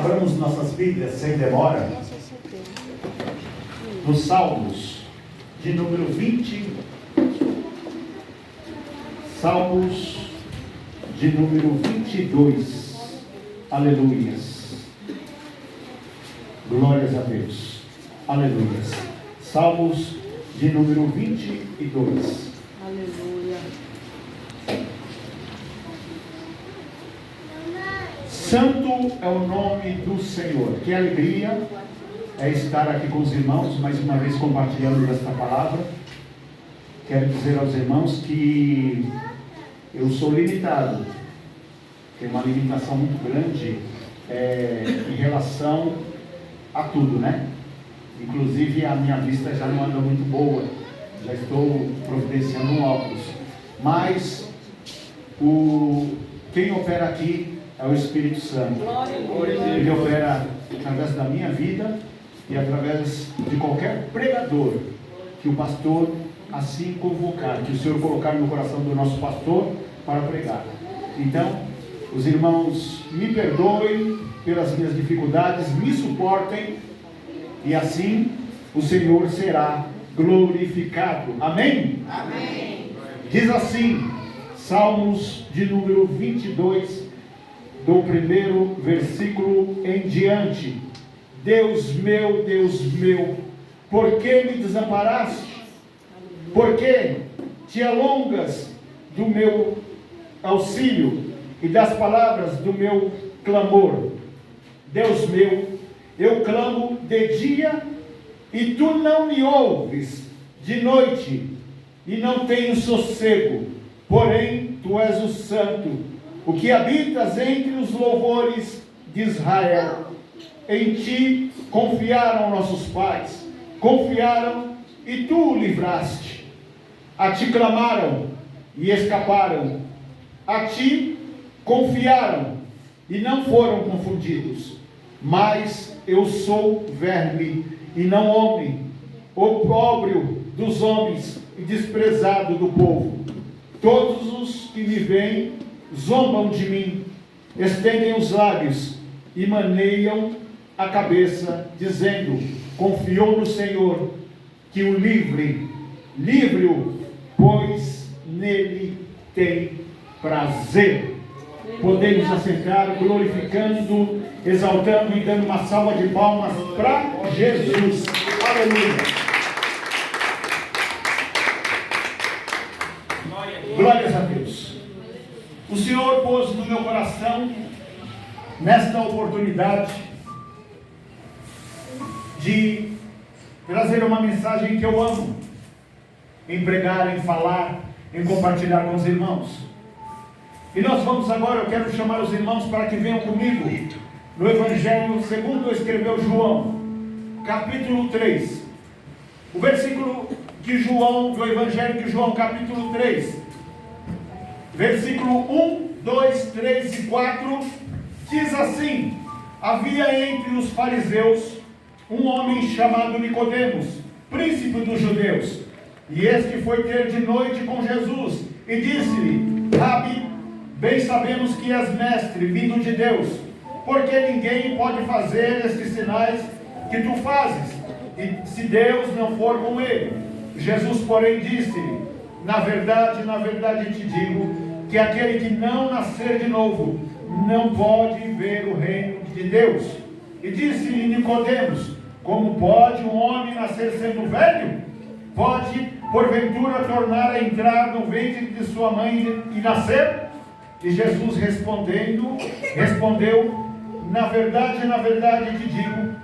Abramos nossas Bíblias sem demora nos Salmos de número 20. Salmos de número 22. Aleluias. Glórias a Deus. Aleluias. Salmos de número 22. Aleluia. Santo é o nome do Senhor. Que alegria é estar aqui com os irmãos, mais uma vez compartilhando desta palavra. Quero dizer aos irmãos que eu sou limitado. Tenho uma limitação muito grande em relação a tudo, né? Inclusive a minha vista já não anda muito boa. Já estou providenciando um óculos. Mas quem opera aqui é o Espírito Santo. Ele opera através da minha vida e através de qualquer pregador que o pastor assim convocar, que o Senhor colocar no coração do nosso pastor para pregar. Então, os irmãos me perdoem pelas minhas dificuldades, me suportem e assim o Senhor será glorificado. Amém? Amém. Diz assim, Salmos de número 22, do primeiro versículo em diante: Deus meu, por que me desamparaste? Por que te alongas do meu auxílio e das palavras do meu clamor? Deus meu, eu clamo de dia e tu não me ouves, de noite e não tenho sossego. Porém, tu és o Santo, o que habitas entre os louvores de Israel. Em ti confiaram nossos pais, confiaram e tu o livraste. A ti clamaram e escaparam. A ti confiaram e não foram confundidos. Mas eu sou verme e não homem, opróbrio dos homens e desprezado do povo. Todos os que me veem zombam de mim, estendem os lábios e maneiam a cabeça, dizendo: confiou no Senhor, que o livre-o, pois nele tem prazer. Podemos assentar, glorificando, exaltando e dando uma salva de palmas para Jesus. Aleluia. Glórias a Deus. O Senhor pôs no meu coração, nesta oportunidade, de trazer uma mensagem que eu amo, em pregar, em falar, em compartilhar com os irmãos. E nós vamos agora, eu quero chamar os irmãos para que venham comigo, no Evangelho segundo escreveu João, capítulo 3. O versículo de João, do Evangelho de João, capítulo 3. Versículo 1, 2, 3 e 4, diz assim: havia entre os fariseus um homem chamado Nicodemos, príncipe dos judeus, e este foi ter de noite com Jesus, e disse-lhe: Rabi, bem sabemos que és mestre, vindo de Deus, porque ninguém pode fazer estes sinais que tu fazes, e se Deus não for com ele. Jesus, porém, disse-lhe: na verdade te digo, que aquele que não nascer de novo, não pode ver o reino de Deus. E disse-lhe Nicodemos: como pode um homem nascer sendo velho? Pode, porventura, tornar a entrar no ventre de sua mãe e nascer? E Jesus respondeu: na verdade te digo,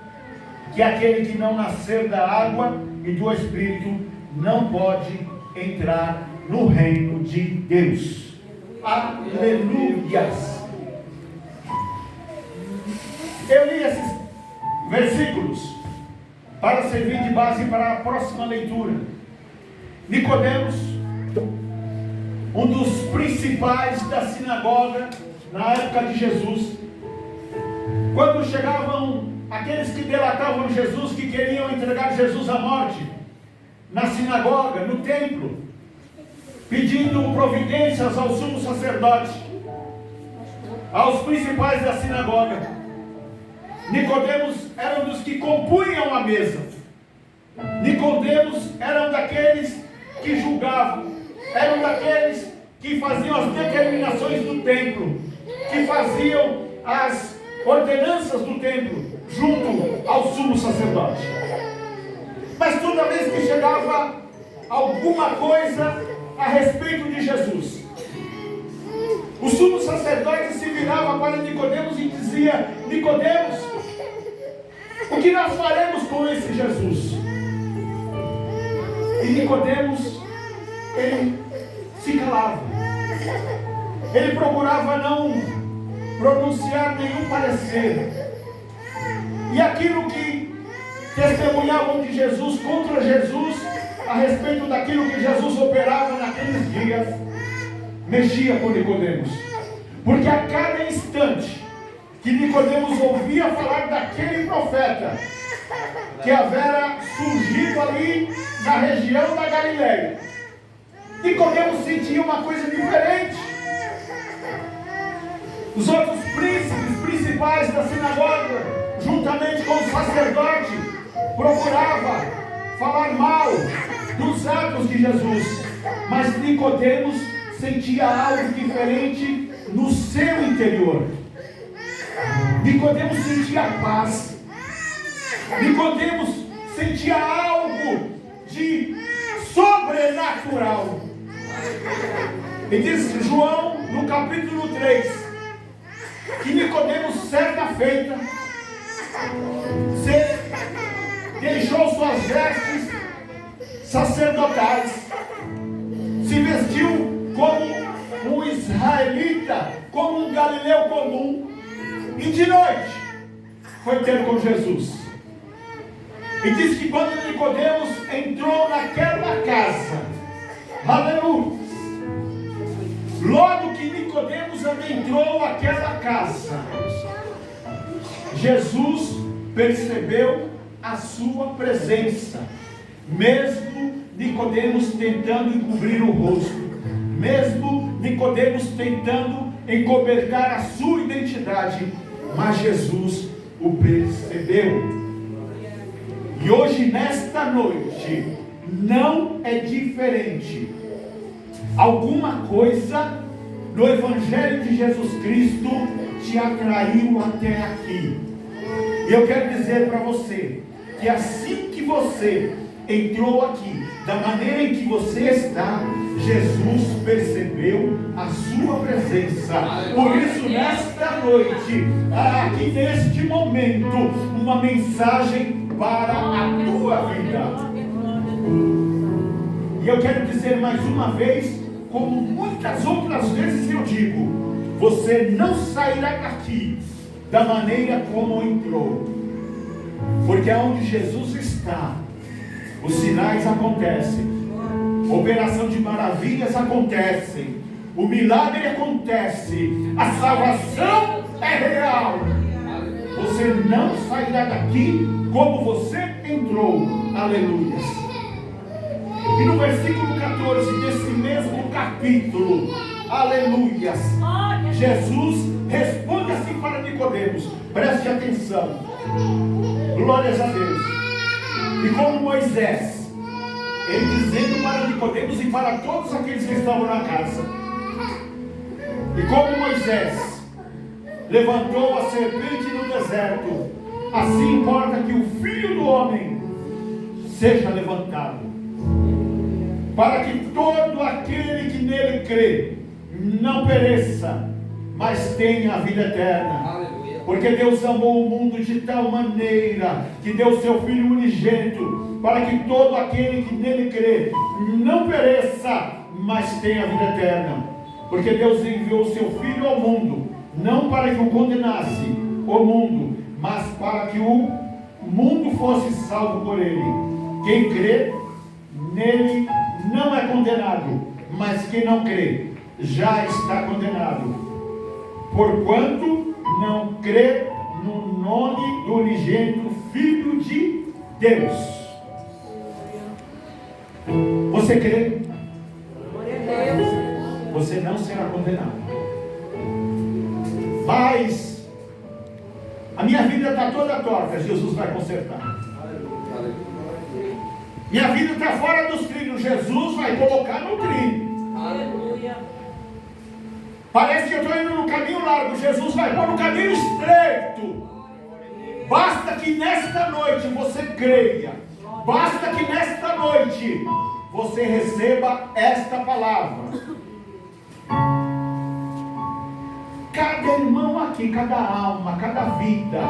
que aquele que não nascer da água e do Espírito, não pode entrar no reino de Deus. Aleluias. Eu li esses versículos para servir de base para a próxima leitura. Nicodemos, um dos principais da sinagoga na época de Jesus, quando chegavam aqueles que delatavam Jesus, que queriam entregar Jesus à morte, na sinagoga, no templo, pedindo providências ao sumo sacerdote, aos principais da sinagoga, Nicodemos era um dos que compunham a mesa. Nicodemos era um daqueles que julgavam, era um daqueles que faziam as determinações do templo, que faziam as ordenanças do templo junto ao sumo sacerdote. Mas toda vez que chegava alguma coisa a respeito de Jesus, o sumo sacerdote se virava para Nicodemos e dizia: Nicodemos, o que nós faremos com esse Jesus? E Nicodemos, ele se calava. Ele procurava não pronunciar nenhum parecer. E aquilo que testemunhavam de Jesus contra Jesus, a respeito daquilo que Jesus operava naqueles dias, mexia com Nicodemos. Porque a cada instante que Nicodemos ouvia falar daquele profeta que havia surgido ali na região da Galileia, Nicodemos sentia uma coisa diferente. Os outros príncipes principais da sinagoga, juntamente com o sacerdote, procurava falar mal dos atos de Jesus, mas Nicodemos sentia algo diferente no seu interior. Nicodemos sentia paz. Nicodemos sentia algo de sobrenatural. E diz João no capítulo 3 que Nicodemos, certa feita, deixou suas vestes sacerdotais, se vestiu como um israelita, como um galileu comum, e de noite foi ter com Jesus. E diz que quando Nicodemos entrou naquela casa, aleluia, logo que Nicodemos adentrou aquela casa, Jesus percebeu a sua presença, mesmo Nicodemos tentando encobrir o rosto, mesmo Nicodemos tentando encobertar a sua identidade, mas Jesus o percebeu. E hoje, nesta noite, não é diferente. Alguma coisa no Evangelho de Jesus Cristo te atraiu até aqui. E eu quero dizer para você que assim que você entrou aqui, da maneira em que você está, Jesus percebeu a sua presença. Por isso, nesta noite, aqui neste momento, uma mensagem para a tua vida. E eu quero dizer mais uma vez, como muitas outras vezes eu digo, você não sairá daqui da maneira como entrou, porque onde Jesus está, os sinais acontecem, operação de maravilhas acontecem, o milagre acontece, a salvação é real. Você não sairá daqui como você entrou. Aleluia. E no versículo 14 desse mesmo capítulo, aleluia, Jesus responde assim para Nicodemos, preste atenção, glórias a Deus. E como Moisés, ele dizendo para Nicodemos e para todos aqueles que estavam na casa, e como Moisés levantou a serpente no deserto, assim importa que o Filho do Homem seja levantado, para que todo aquele que nele crê não pereça, mas tenha a vida eterna. Porque Deus amou o mundo de tal maneira que deu seu Filho unigênito, para que todo aquele que nele crê não pereça, mas tenha a vida eterna. Porque Deus enviou o seu Filho ao mundo, não para que o condenasse o mundo, mas para que o mundo fosse salvo por ele. Quem crê nele não é condenado, mas quem não crê já está condenado, porquanto não crê no nome do unigênito Filho de Deus. Você crê? Você não será condenado. Mas a minha vida vida está toda torta, Jesus vai consertar. Minha vida está fora dos trilhos, Jesus vai colocar no trilho. Aleluia. Parece que eu estou indo no caminho largo, Jesus vai pôr no caminho estreito. Basta que nesta noite você creia. Basta que nesta noite você receba esta palavra. Cada irmão aqui, cada alma, cada vida,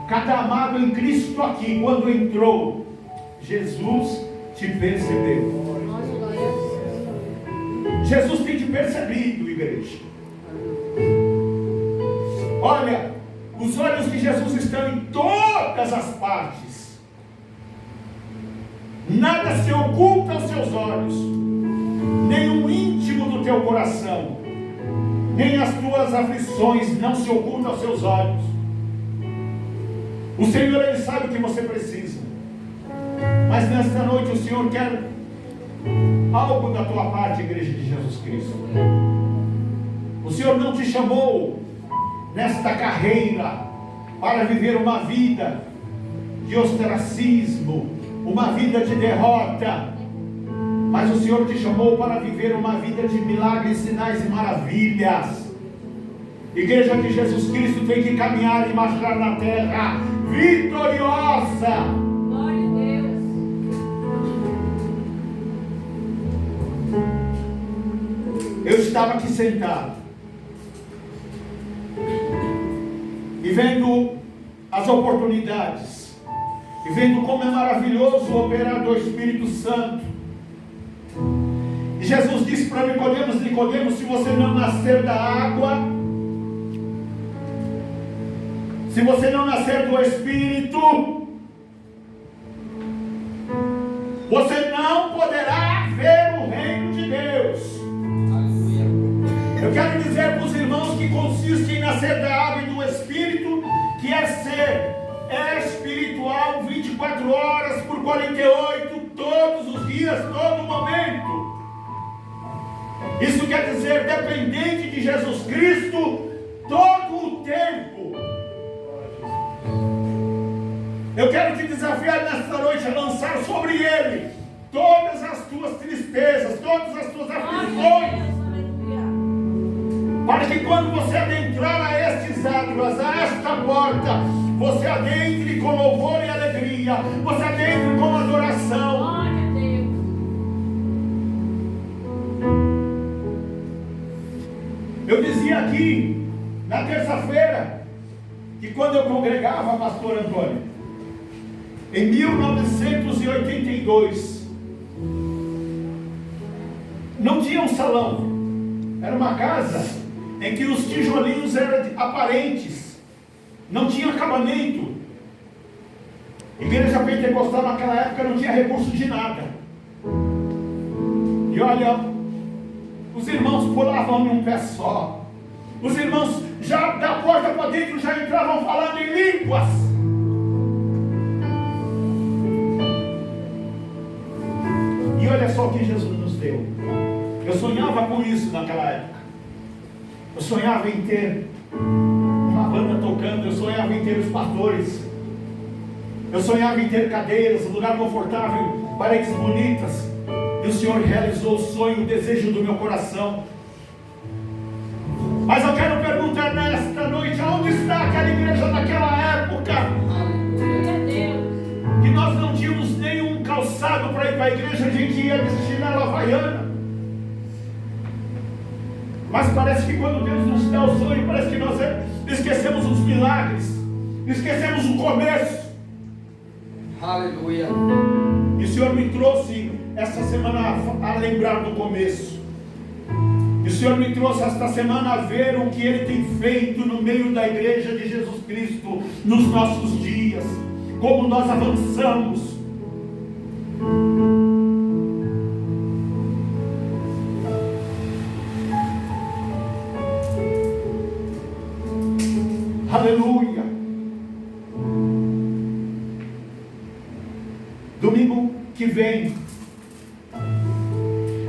cada amado em Cristo aqui, quando entrou, Jesus te percebeu. Jesus tem te percebido, igreja. Olha, os olhos de Jesus estão em todas as partes. Nada se oculta aos seus olhos, nem o íntimo do teu coração, nem as tuas aflições não se ocultam aos seus olhos. O Senhor, Ele sabe o que você precisa. Mas nesta noite o Senhor quer algo da tua parte, igreja de Jesus Cristo. O Senhor não te chamou nesta carreira para viver uma vida de ostracismo, uma vida de derrota, mas o Senhor te chamou para viver uma vida de milagres, sinais e maravilhas. Igreja de Jesus Cristo tem que caminhar e marchar na terra vitoriosa. Glória a Deus. Eu estava aqui sentado e vendo as oportunidades, e vendo como é maravilhoso o operar do Espírito Santo. E Jesus disse para Nicodemos: Nicodemos, se você não nascer da água, se você não nascer do Espírito, você não poderá ver o reino de Deus. Eu quero dizer para os irmãos que consiste em nascer da água e do Espírito, que é ser espiritual 24 horas por 48, todos os dias, todo momento. Isso quer dizer dependente de Jesus Cristo todo o tempo. Eu quero te desafiar nesta noite a lançar sobre Ele todas as tuas tristezas, todas as tuas aflições, para que quando você adentrar a estes águas, a esta porta, você adentre com louvor e alegria, você adentre com adoração. Glória a Deus. Eu dizia aqui, na terça-feira, que quando eu congregava, pastor Antônio, em 1982, não tinha um salão, era uma casa em que os tijolinhos eram aparentes, não tinha acabamento. Igreja pentecostal naquela época não tinha recurso de nada. E olha, os irmãos pulavam num pé só, os irmãos já da porta para dentro já entravam falando em línguas. E olha só o que Jesus nos deu. Eu sonhava com isso naquela época. Eu sonhava em ter uma banda tocando, eu sonhava em ter os pastores, eu sonhava em ter cadeiras, um lugar confortável, paredes bonitas. E o Senhor realizou o sonho, o desejo do meu coração. Mas eu quero perguntar nesta noite, aonde está aquela igreja daquela época? Glória a Deus. Que nós não tínhamos nenhum calçado para ir para a igreja, a gente ia de chinela havaiana. Mas parece que quando Deus nos dá o sonho, parece que nós esquecemos os milagres, esquecemos o começo. Aleluia. E o Senhor me trouxe essa semana a lembrar do começo. E o Senhor me trouxe esta semana a ver o que Ele tem feito no meio da igreja de Jesus Cristo, nos nossos dias, como nós avançamos. Aleluia. Domingo que vem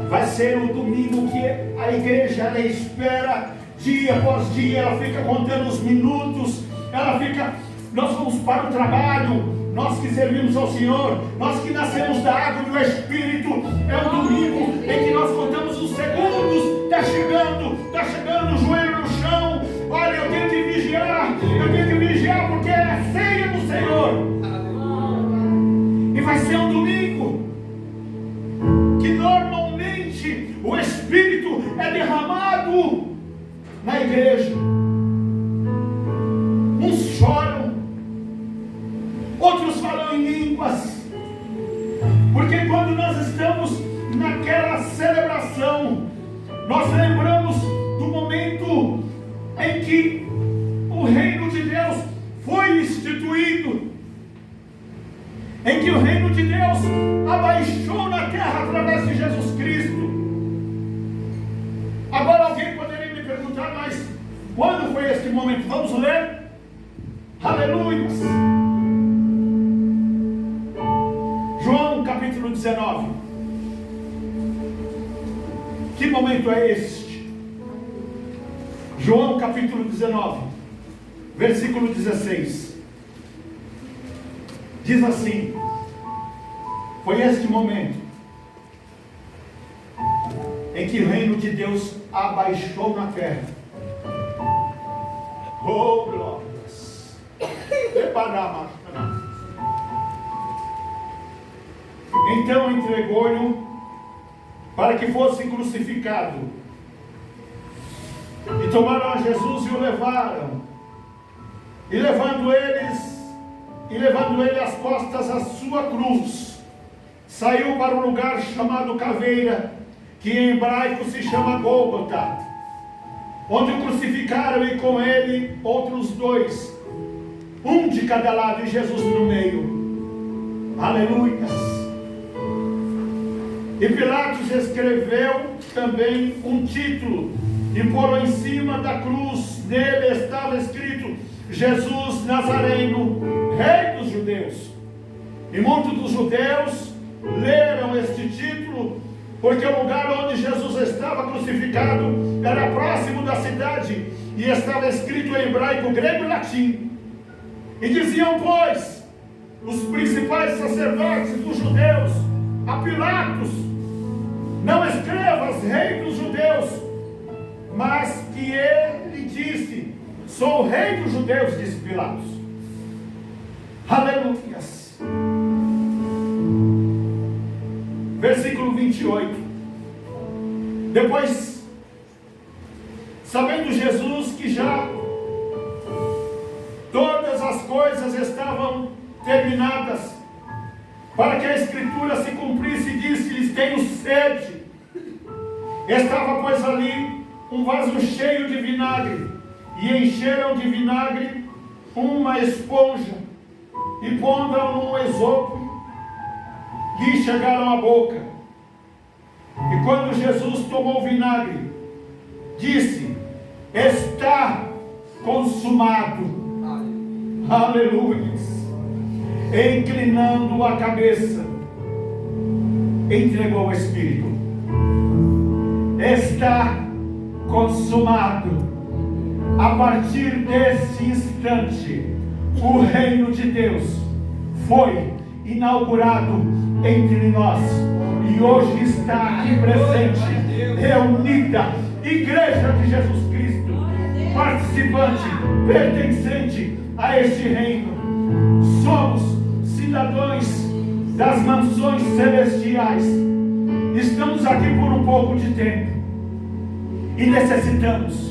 vai ser o domingo que a igreja ela espera dia após dia, ela fica contando os minutos, ela fica nós vamos para o trabalho, nós que servimos ao Senhor, nós que nascemos da água e do Espírito. É um domingo em que nós contamos os segundos. Está chegando o joelho no chão. Olha, eu tenho que vigiar porque é a ceia do Senhor. E vai ser um domingo que normalmente o Espírito é derramado na igreja. Uns choram, outros falam em línguas, porque quando nós estamos naquela celebração, nós lembramos do momento em que o reino de Deus foi instituído, em que o reino de Deus abaixou na terra através de Jesus Cristo. Agora alguém poderia me perguntar, mas quando foi este momento? Vamos ler? Aleluia! João capítulo 19. Que momento é este? João capítulo 19, versículo 16. Diz assim: foi este momento em que o reino de Deus abaixou na terra. Oh, glórias! Então entregou-lhe para que fosse crucificado. E tomaram a Jesus e o levaram. E levando ele às costas a sua cruz, saiu para um lugar chamado Caveira, que em hebraico se chama Gólgota, onde o crucificaram, e com ele outros dois, um de cada lado e Jesus no meio. Aleluias! E Pilatos escreveu também um título e pôs em cima da cruz. Nele estava escrito: Jesus Nazareno, Rei dos Judeus. E muitos dos judeus leram este título, porque o lugar onde Jesus estava crucificado era próximo da cidade, e estava escrito em hebraico, grego e latim. E diziam, pois, os principais sacerdotes dos judeus a Pilatos: não escrevas Rei dos Judeus, mas que ele disse: sou o Rei dos Judeus, disse Pilatos. Aleluias. Versículo 28. Depois, sabendo Jesus que já todas as coisas estavam terminadas, para que a Escritura se cumprisse, disse-lhes: tenho sede. Estava, pois, ali um vaso cheio de vinagre, e encheram de vinagre uma esponja, e pondo-a num esopo, lhe chegaram à boca. E quando Jesus tomou o vinagre, disse: está consumado. Aleluia. E inclinando a cabeça, entregou o Espírito. Está consumado. A partir desse instante, o reino de Deus foi inaugurado entre nós, e hoje está aqui presente, reunida, Igreja de Jesus Cristo, participante, pertencente a este reino. Somos cidadãos das mansões celestiais. Estamos aqui por um pouco de tempo e necessitamos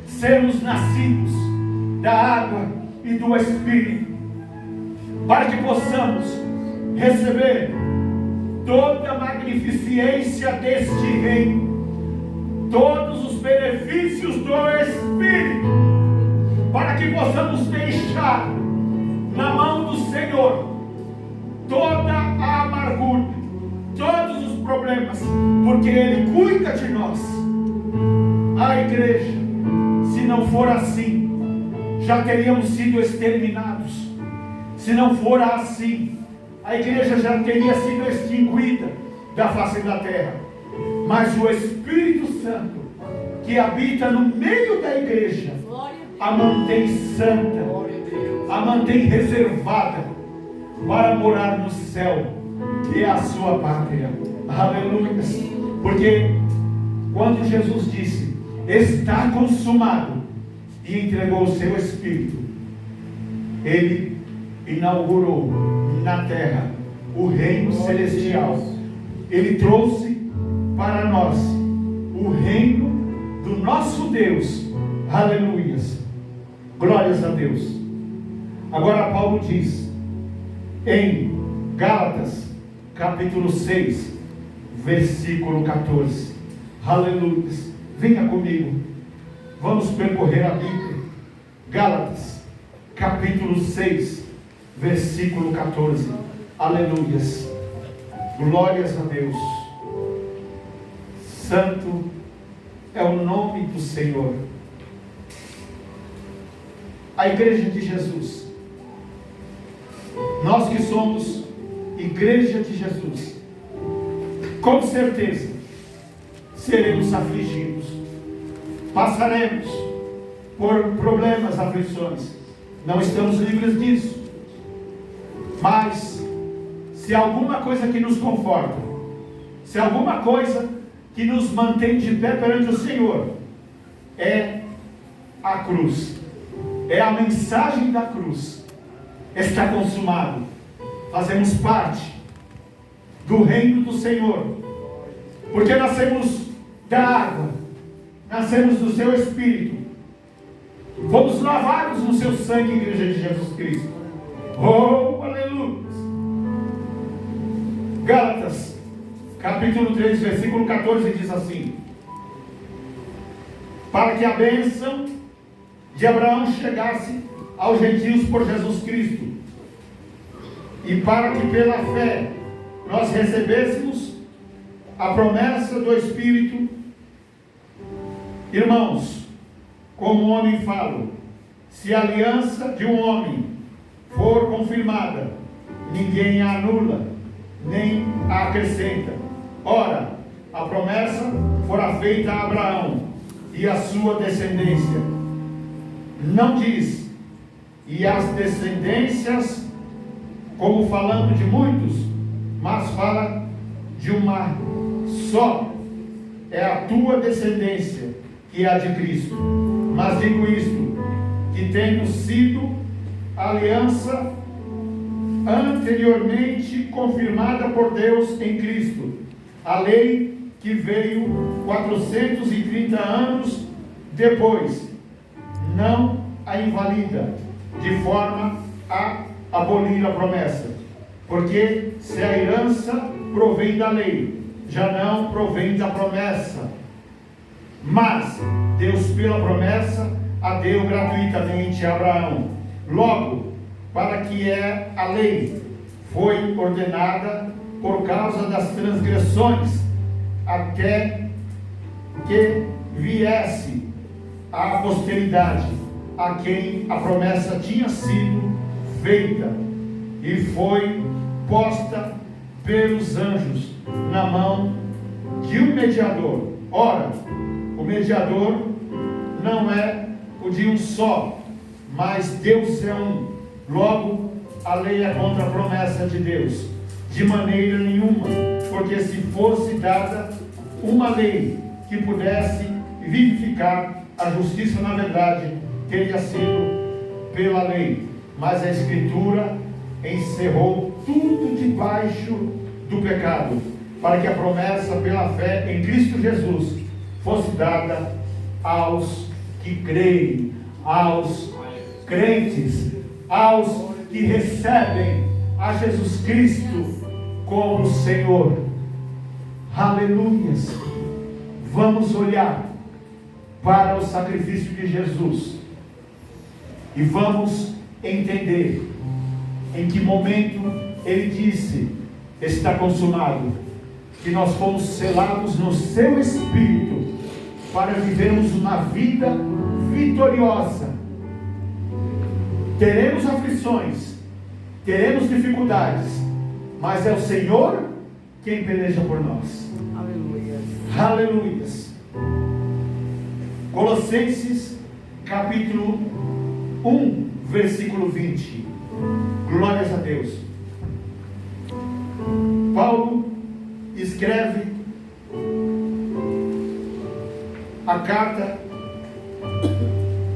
sermos nascidos da água e do Espírito, para que possamos receber toda a magnificência deste reino, todos os benefícios do Espírito, para que possamos deixar na mão do Senhor toda a amargura, todos os problemas, porque Ele cuida de nós. A igreja, se não for assim, já teríamos sido exterminados. Se não for assim, a igreja já teria sido extinguida da face da terra. Mas o Espírito Santo, que habita no meio da igreja, a mantém santa, Glória a Deus. a mantém reservada para morar no céu, que é a sua pátria. Aleluia. Porque quando Jesus disse, está consumado, e entregou o seu Espírito, Ele inaugurou na terra o reino celestial. Ele trouxe para nós o reino do nosso Deus. Aleluias. Glórias a Deus. Agora Paulo diz em Gálatas capítulo 6 versículo 14. Aleluias. Venha comigo. Vamos percorrer a Bíblia. Gálatas capítulo 6 versículo 14. Aleluias. Glórias a Deus. Santo é o nome do Senhor. A igreja de Jesus, nós que somos igreja de Jesus, com certeza seremos afligidos, passaremos por problemas, aflições, não estamos livres disso, mas se alguma coisa que nos conforta, se alguma coisa que nos mantém de pé perante o Senhor, é a cruz, é a mensagem da cruz. Está consumado, fazemos parte do reino do Senhor, porque nascemos da água, nascemos do seu Espírito, fomos lavados no seu sangue, igreja de Jesus Cristo. Oh, aleluia. Gálatas capítulo 3 versículo 14 diz assim: para que a bênção de Abraão chegasse aos gentios por Jesus Cristo, e para que pela fé nós recebêssemos a promessa do Espírito. Irmãos, como o homem fala, se a aliança de um homem for confirmada, ninguém a anula, nem a acrescenta. Ora, a promessa fora feita a Abraão e a sua descendência. Não diz, e as descendências, como falando de muitos, mas fala de uma só. É a tua descendência, que é a de Cristo. Mas digo isto, que tendo sido aliança anteriormente confirmada por Deus em Cristo, a lei que veio 430 anos depois, não a invalida, de forma a abolir a promessa. Porque se a herança provém da lei, já não provém da promessa. Mas Deus, pela promessa, a deu gratuitamente a Abraão. Logo, para que a lei foi ordenada por causa das transgressões, até que viesse a posteridade, a quem a promessa tinha sido feita, e foi posta pelos anjos na mão de um mediador. Ora, o mediador não é o de um só, mas Deus é um. Logo, a lei é contra a promessa de Deus, de maneira nenhuma, porque se fosse dada uma lei que pudesse vivificar a justiça, na verdade, teria sido pela lei. Mas a Escritura encerrou tudo debaixo do pecado, para que a promessa pela fé em Cristo Jesus fosse dada aos que creem, aos crentes, aos que recebem a Jesus Cristo como Senhor. Aleluias. Vamos olhar para o sacrifício de Jesus e vamos entender em que momento ele disse: está consumado, que nós fomos selados no seu Espírito para vivermos uma vida vitoriosa. Teremos aflições, teremos dificuldades, mas é o Senhor quem peleja por nós. Aleluia. Aleluias. Colossenses capítulo 1, versículo 20. Glórias a Deus. Paulo escreve a carta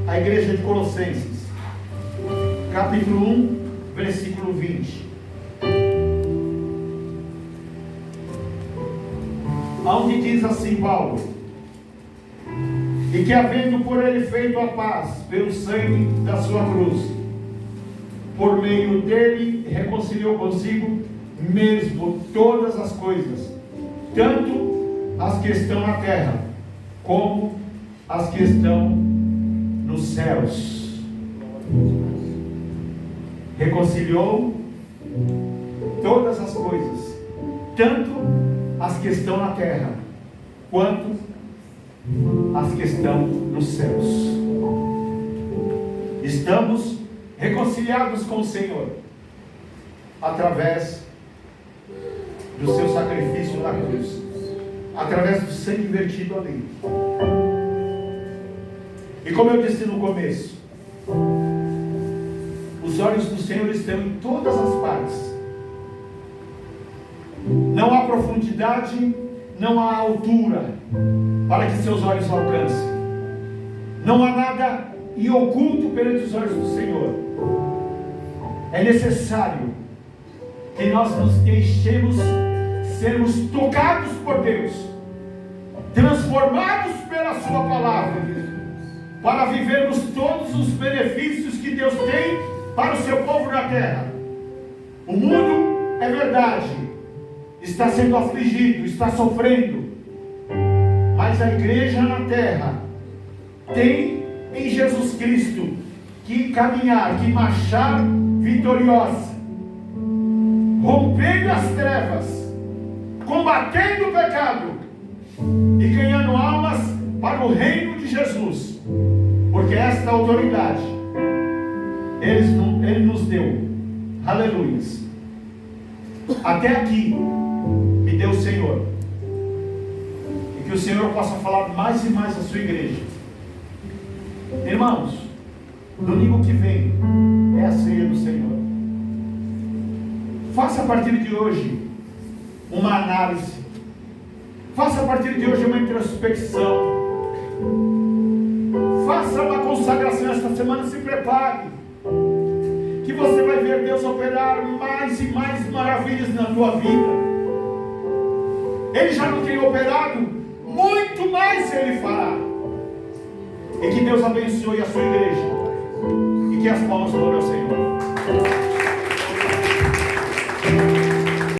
à igreja de Colossenses, capítulo 1, versículo 20. Onde diz assim Paulo: e que havendo por ele feito a paz pelo sangue da sua cruz, por meio dele reconciliou consigo mesmo todas as coisas, tanto as que estão na terra como as que estão nos céus. Reconciliou todas as coisas, tanto as que estão na terra quanto as que estão nos céus. Estamos reconciliados com o Senhor através do seu sacrifício na cruz, através do sangue vertido ali. E como eu disse no começo, os olhos do Senhor estão em todas as partes. Não há profundidade, não há altura para que seus olhos alcancem. Não há nada em oculto perante os olhos do Senhor. É necessário que nós nos deixemos sermos tocados por Deus, transformados pela sua palavra, para vivermos todos os benefícios que Deus tem para o seu povo na terra. O mundo, é verdade, está sendo afligido, está sofrendo, mas a igreja na terra tem em Jesus Cristo que caminhar, que marchar vitoriosa, rompendo as trevas, combatendo o pecado e ganhando almas para o reino de Jesus, porque esta autoridade Ele nos deu. Aleluia. Até aqui me deu o Senhor, e que o Senhor possa falar mais e mais à sua igreja. Irmãos, domingo que vem é a ceia do Senhor. Faça a partir de hoje uma análise, faça a partir de hoje uma introspecção, faça uma consagração esta semana. Se prepare, que você vai ver Deus operar mais e mais maravilhas na tua vida. Ele já não tem operado, muito mais Ele fará. E que Deus abençoe a sua igreja, e que as palmas louvem ao Senhor.